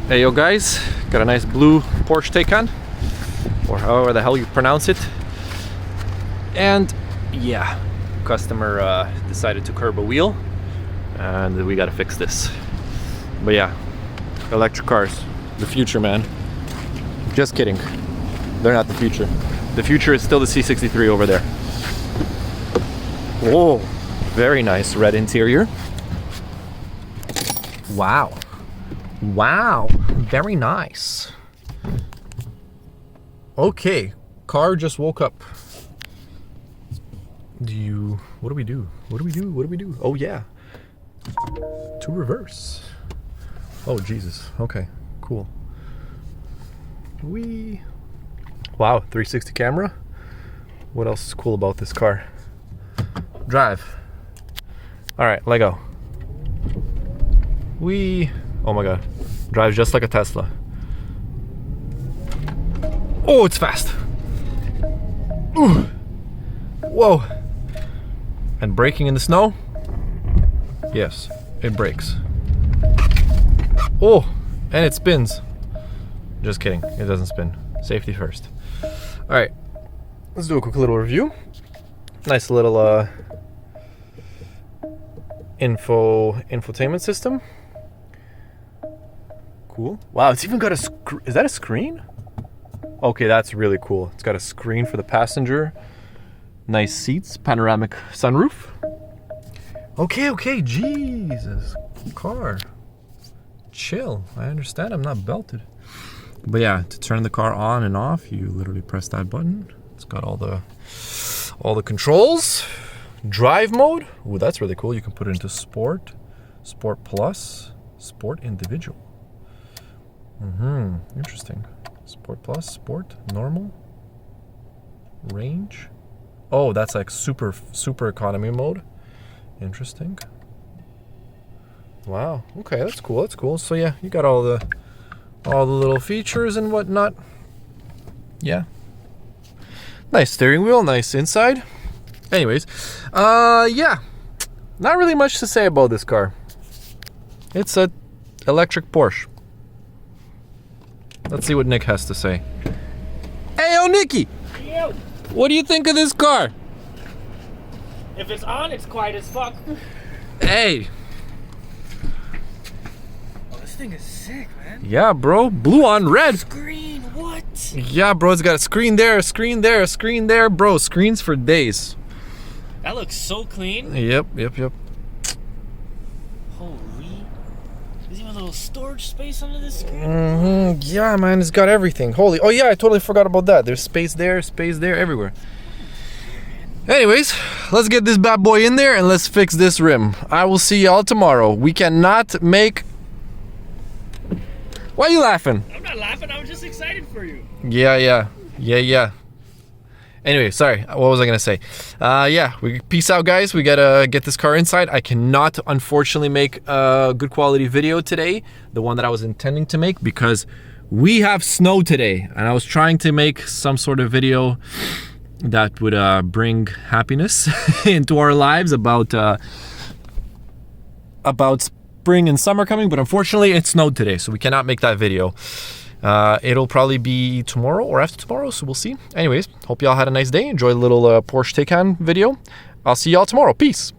Hey yo guys, got a nice blue Porsche Taycan, or however the hell you pronounce it. And yeah, customer decided to curb a wheel, and we gotta fix this. But yeah, electric cars, the future, man. Just kidding, they're not the future. The future is still the C63 over there. Whoa, very nice red interior. Wow. Wow, very nice. Okay, car just woke up. What do we do? Oh yeah, to reverse. Oh Jesus, okay, cool. Wow, 360 camera. What else is cool about this car? Drive. All right, let go. Oh my god, drives just like a Tesla. Oh, it's fast. Ooh. Whoa. And braking in the snow? Yes, it brakes. Oh, and it spins. Just kidding, it doesn't spin. Safety first. All right, let's do a quick little review. Nice little infotainment system. Cool. Wow, it's even got a is that a screen? Okay, that's really cool. It's got a screen for the passenger. Nice seats, panoramic sunroof. Okay, Jesus. Car. Chill. I understand I'm not belted. But yeah, to turn the car on and off, you literally press that button. It's got all the controls. Drive mode. Ooh, that's really cool. You can put it into sport, sport plus, sport individual. Interesting. Sport plus, sport, normal, range. Oh, that's like super economy mode. Interesting. Wow. Okay, that's cool. So yeah, you got all the little features and whatnot. Yeah. Nice steering wheel, nice inside. Anyways, yeah. Not really much to say about this car. It's a electric Porsche. Let's see what Nick has to say. Hey, yo, Nicky! Yo. What do you think of this car? If it's on, it's quiet as fuck. Hey! Oh, this thing is sick, man. Yeah, bro. Blue on red. Screen, what? Yeah, bro. It's got a screen there, a screen there, a screen there. Bro, screens for days. That looks so clean. Yep. Holy. There's even a little storage space under this screen. Yeah, man. It's got everything. Holy. Oh, yeah. I totally forgot about that. There's space there, everywhere. Anyways, let's get this bad boy in there and let's fix this rim. I will see y'all tomorrow. We cannot make... Why are you laughing? I'm not laughing. I was just excited for you. Yeah. Anyway, sorry. What was I gonna say? Yeah. Peace out, guys. We gotta get this car inside. I cannot, unfortunately, make a good quality video today, the one that I was intending to make, because we have snow today, and I was trying to make some sort of video that would bring happiness into our lives about spring and summer coming, but unfortunately it snowed today, so we cannot make that video. It'll probably be tomorrow or after tomorrow, so we'll see. Anyways, hope y'all had a nice day. Enjoy the little Porsche Taycan video. I'll see y'all tomorrow. Peace.